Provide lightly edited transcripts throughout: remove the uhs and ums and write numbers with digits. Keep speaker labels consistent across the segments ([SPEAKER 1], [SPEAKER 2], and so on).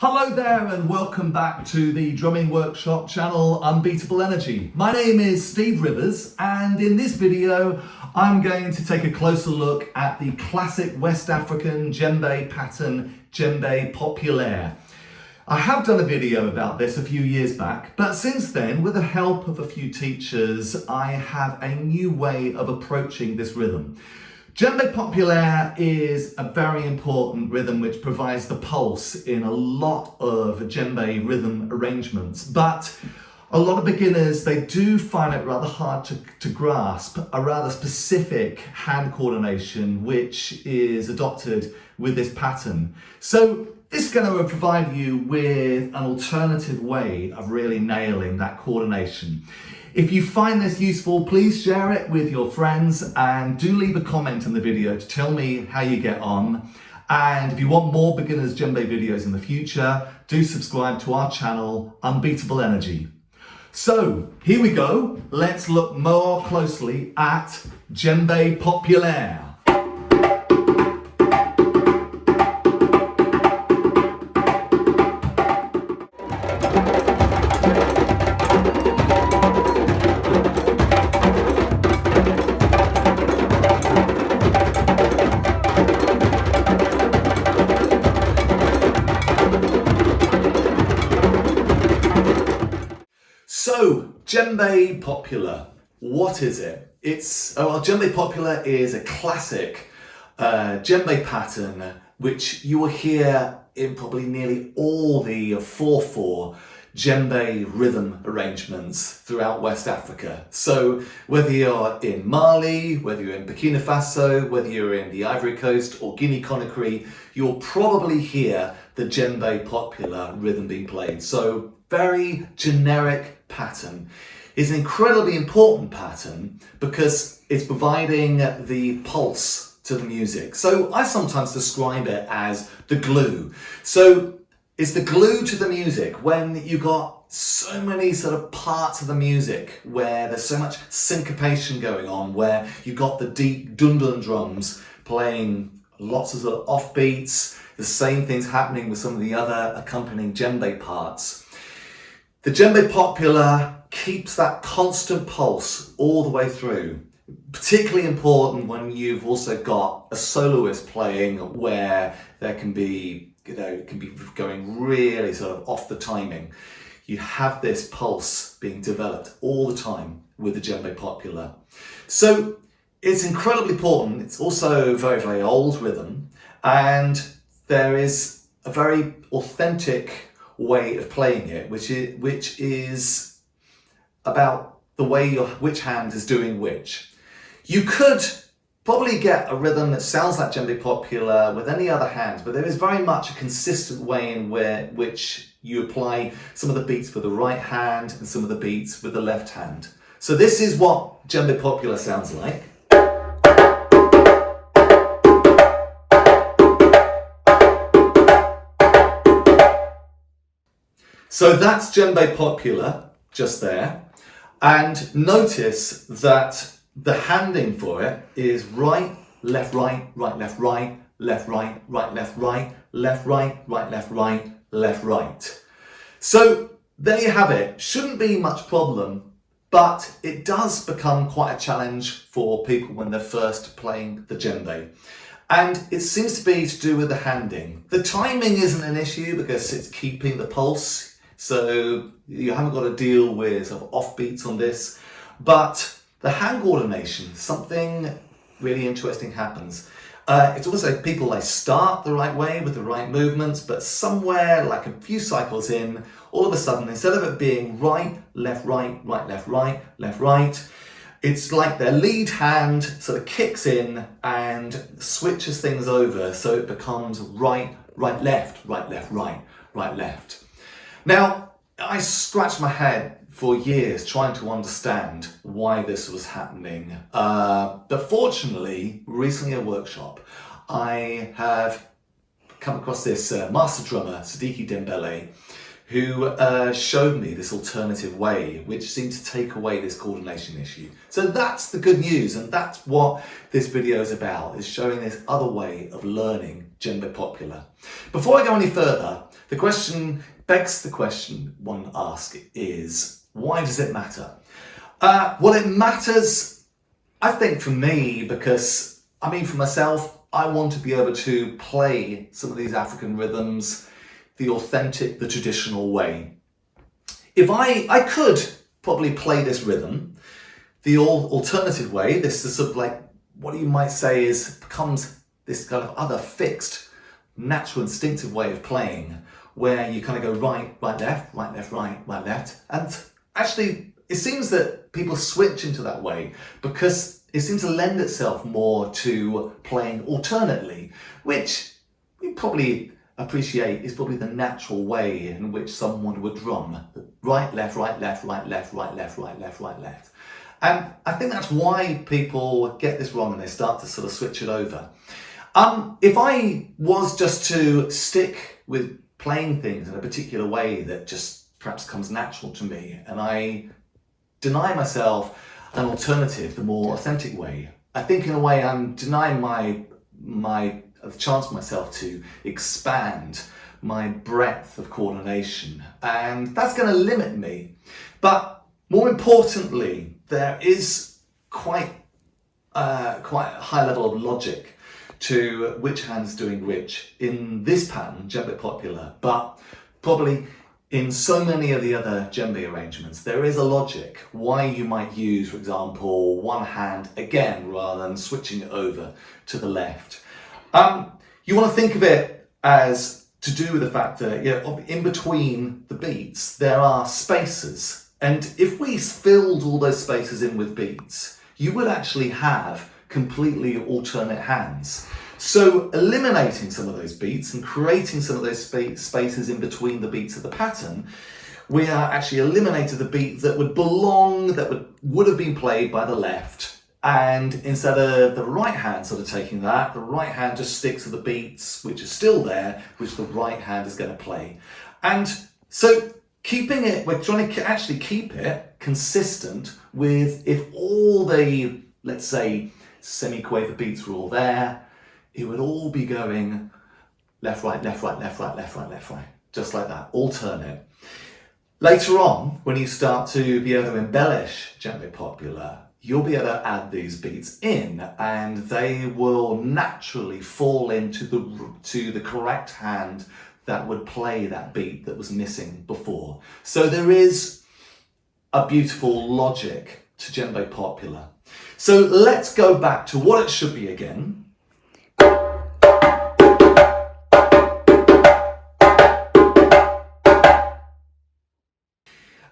[SPEAKER 1] Hello there and welcome back to the drumming workshop channel Unbeatable Energy. My name is Steve Rivers and in this video I'm going to take a closer look at the classic West African djembe pattern, Djembe Populaire. I have done a video about this a few years back, but since then, with the help of a few teachers, I have a new way of approaching this rhythm. Djembe Populaire is a very important rhythm which provides the pulse in a lot of djembe rhythm arrangements, but a lot of beginners, they do find it rather hard to grasp a rather specific hand coordination which is adopted with this pattern. So this is going to provide you with an alternative way of really nailing that coordination. If you find this useful, please share it with your friends and do leave a comment in the video to tell me how you get on. And if you want more beginners djembe videos in the future, do subscribe to our channel, Unbeatable Energy. So here we go. Let's look more closely at Djembe Populaire. So, Djembe Populaire, what is it? Djembe Populaire is a classic djembe pattern which you will hear in probably nearly all the 4/4 djembe rhythm arrangements throughout West Africa. So whether you're in Mali, whether you're in Burkina Faso, whether you're in the Ivory Coast or Guinea-Conakry, you'll probably hear the Djembe Populaire rhythm being played. So very generic pattern. Is an incredibly important pattern because it's providing the pulse to the music. So I sometimes describe it as the glue. So it's the glue to the music when you've got so many sort of parts of the music where there's so much syncopation going on, where you've got the deep dun-dun drums playing lots of sort of offbeats, the same things happening with some of the other accompanying djembe parts. The Djembe Populaire keeps that constant pulse all the way through. Particularly important when you've also got a soloist playing where there can be, it can be going really sort of off the timing. You have this pulse being developed all the time with the Djembe Populaire. So it's incredibly important. It's also a very, very old rhythm, and there is a very authentic way of playing it, which is about the way which hand is doing which. You could probably get a rhythm that sounds like Djembe Populaire with any other hand, but there is very much a consistent way in which you apply some of the beats with the right hand and some of the beats with the left hand. So this is what Djembe Populaire sounds like. So that's Djembe Populaire just there, and notice that the handing for it is right, left, right, right, left, right, left, right, right, left, right, left, right, right, left, right, left, right. So there you have it. Shouldn't be much problem, but it does become quite a challenge for people when they're first playing the djembe. And it seems to be to do with the handing. The timing isn't an issue because it's keeping the pulse. So you haven't got to deal with sort of offbeats on this, but the hand coordination, something really interesting happens. It's also people, they start the right way with the right movements, but somewhere like a few cycles in, all of a sudden, instead of it being right, left, right, right, left, right, left, right, it's like their lead hand sort of kicks in and switches things over so it becomes right, right, left, right, left, right, right, left. Now, I scratched my head for years trying to understand why this was happening. But fortunately, recently at a workshop, I have come across this master drummer, Sidiki Dembele, who showed me this alternative way, which seemed to take away this coordination issue. So that's the good news, and that's what this video is about, is showing this other way of learning Djembe Populaire. Before I go any further, The question begs the question one asks is, why does it matter? Well, it matters, I think, for me, because, for myself, I want to be able to play some of these African rhythms the authentic, the traditional way. If I could probably play this rhythm the alternative way, this is sort of like what you might say becomes this kind of other fixed, natural, instinctive way of playing, where you kind of go right, right, left, right, left, right, right, left. And actually, it seems that people switch into that way because it seems to lend itself more to playing alternately, which we probably appreciate is probably the natural way in which someone would drum. Right, left, right, left, right, left, right, left, right, left, right, left. And I think that's why people get this wrong and they start to sort of switch it over. If I was just to stick with playing things in a particular way that just perhaps comes natural to me, and I deny myself an alternative, the more authentic way, I think in a way I'm denying my chance for myself to expand my breadth of coordination, and that's going to limit me. But more importantly, there is quite a high level of logic to which hand's doing which in this pattern, Djembe Populaire, but probably in so many of the other djembe arrangements, there is a logic why you might use, for example, one hand again rather than switching it over to the left. You want to think of it as to do with the fact that in between the beats there are spaces, and if we filled all those spaces in with beats, you would actually have completely alternate hands. So eliminating some of those beats and creating some of those spaces in between the beats of the pattern, we are actually eliminated the beat that would have been played by the left. And instead of the right hand sort of taking that, the right hand just sticks to the beats which are still there, which the right hand is going to play. And so keeping it, we're trying to actually keep it consistent with, if all the, let's say, semi-quaver beats were all there, it would all be going left, right, left, right, left, right, left, right, left, right, just like that, alternate. Later on, when you start to be able to embellish Djembe Populaire, you'll be able to add these beats in, and they will naturally fall into the correct hand that would play that beat that was missing before. So there is a beautiful logic to Djembe Populaire. So let's go back to what it should be again.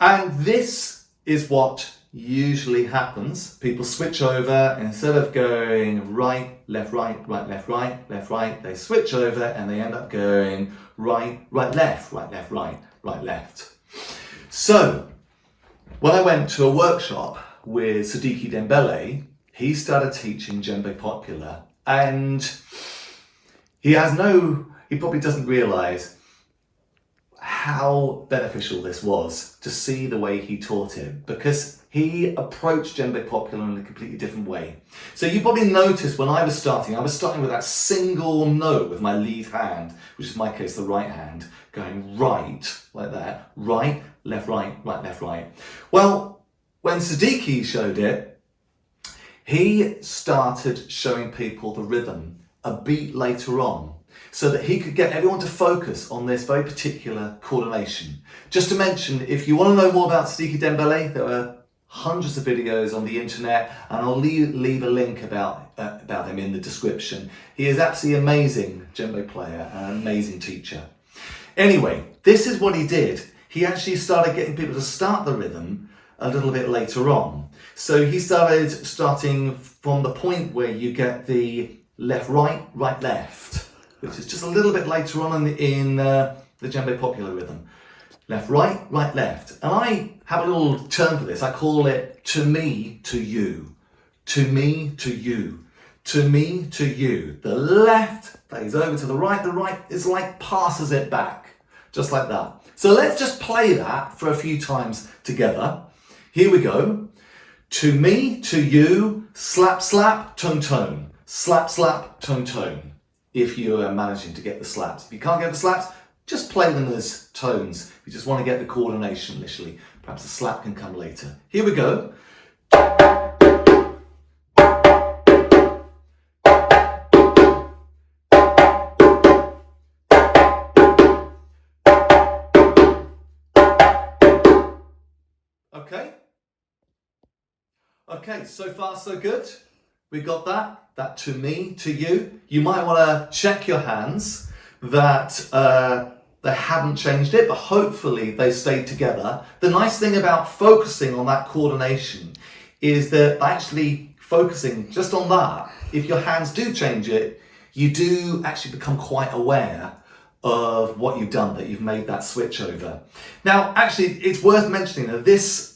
[SPEAKER 1] And this is what usually happens. People switch over, and instead of going right, left, right, right, left, right, left, right, they switch over and they end up going right, right, left, right, left, right, right, left. So when I went to a workshop with Sidiki Dembele, he started teaching Djembe Populaire, and he probably doesn't realise how beneficial this was to see the way he taught him, because he approached Djembe Populaire in a completely different way. So you probably noticed when I was starting with that single note with my lead hand, which is in my case the right hand, going right, like that, right, left, right, left, right. Well, when Sidiki showed it, he started showing people the rhythm, a beat later on, so that he could get everyone to focus on this very particular coordination. Just to mention, if you want to know more about Sidiki Dembele, there are hundreds of videos on the internet, and I'll leave a link about him in the description. He is absolutely amazing djembe player and an amazing teacher. Anyway, this is what he did. He actually started getting people to start the rhythm a little bit later on. So he starting from the point where you get the left, right, right, left, which is just a little bit later on in the Djembe Populaire rhythm. Left, right, right, left. And I have a little term for this. I call it to me, to you. To me, to you. To me, to you. The left plays over to the right is like passes it back. Just like that. So let's just play that for a few times together. Here we go. To me, to you, slap, slap, tone, tone. Slap, slap, tone, tone. If you are managing to get the slaps. If you can't get the slaps, just play them as tones. You just want to get the coordination initially. Perhaps the slap can come later. Here we go. Okay. Okay, so far so good. We got that to me, to you. You might want to check your hands that they haven't changed it, but hopefully they stayed together. The nice thing about focusing on that coordination is that actually focusing just on that, if your hands do change it, you do actually become quite aware of what you've done, that you've made that switch over. Now, actually, it's worth mentioning that this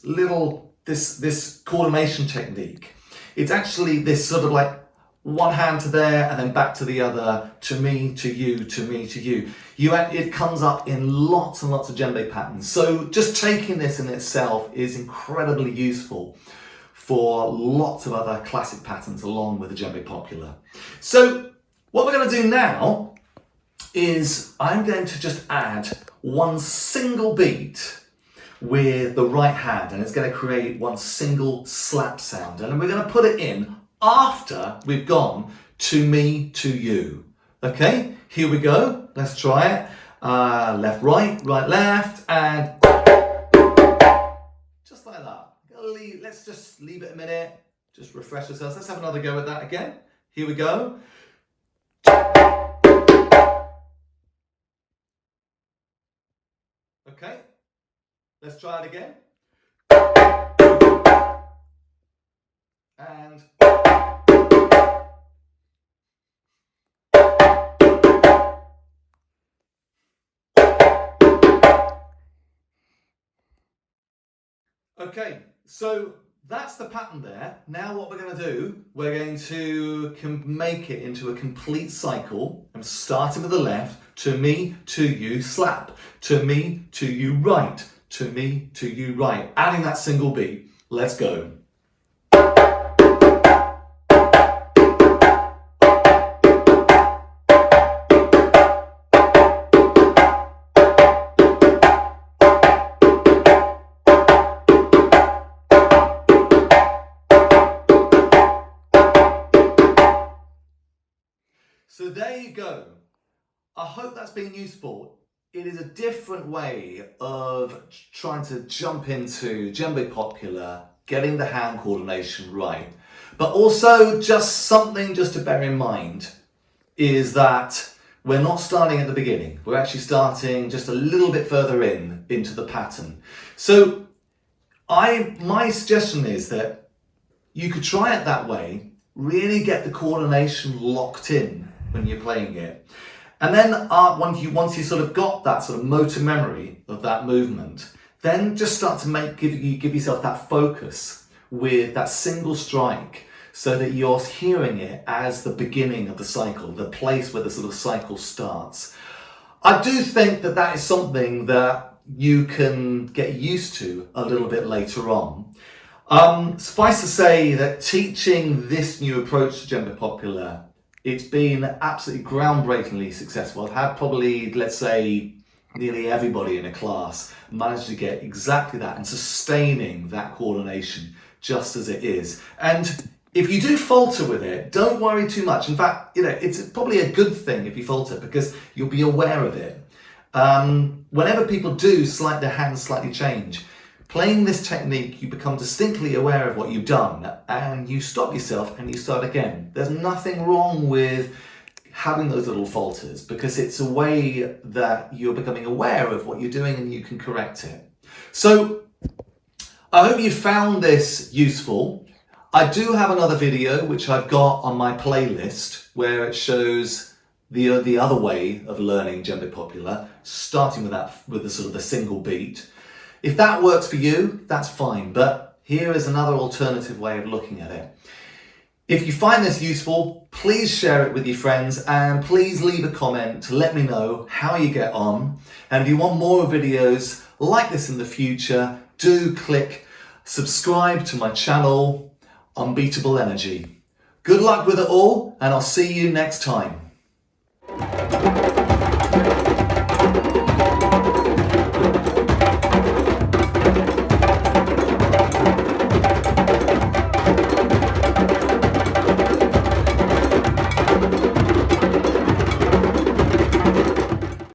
[SPEAKER 1] coordination technique, it's actually this sort of like one hand to there and then back to the other, to me, to you, to me, to you. It comes up in lots and lots of djembe patterns. So just taking this in itself is incredibly useful for lots of other classic patterns along with the Djembe Populaire. So what we're going to do now is I'm going to just add one single beat with the right hand, and it's going to create one single slap sound, and we're going to put it in after we've gone to me, to you. Okay, here we go. Let's try it. Left, right, right, left, and just like that. Let's just leave it a minute. Just refresh ourselves. Let's have another go at that again. Here we go. Okay. Let's try it again. And okay, so that's the pattern there. Now what we're going to do, we're going to make it into a complete cycle. I'm starting with the left, to me, to you, slap, to me, to you, right, to me, to you, right. Adding that single beat. Let's go. So there you go. I hope that's been useful. It is a different way of trying to jump into Djembe Populaire, getting the hand coordination right. But also just something just to bear in mind is that we're not starting at the beginning. We're actually starting just a little bit further into the pattern. So my suggestion is that you could try it that way, really get the coordination locked in when you're playing it. And then once you sort of got that sort of motor memory of that movement, then just start to give yourself that focus with that single strike so that you're hearing it as the beginning of the cycle, the place where the sort of cycle starts. I do think that that is something that you can get used to a little bit later on. Suffice to say that teaching this new approach to Djembe Populaire, it's been absolutely groundbreakingly successful. I've had probably, let's say, nearly everybody in a class managed to get exactly that and sustaining that coordination just as it is. And if you do falter with it, don't worry too much. In fact, it's probably a good thing if you falter because you'll be aware of it. Whenever people do their hands slightly change, playing this technique, you become distinctly aware of what you've done and you stop yourself and you start again. There's nothing wrong with having those little falters because it's a way that you're becoming aware of what you're doing and you can correct it. So I hope you found this useful. I do have another video which I've got on my playlist where it shows the other way of learning Djembe Populaire, starting with the sort of the single beat. If that works for you, that's fine, but here is another alternative way of looking at it. If you find this useful, please share it with your friends and please leave a comment to let me know how you get on. And if you want more videos like this in the future, do click subscribe to my channel, Unbeatable Energy. Good luck with it all, and I'll see you next time.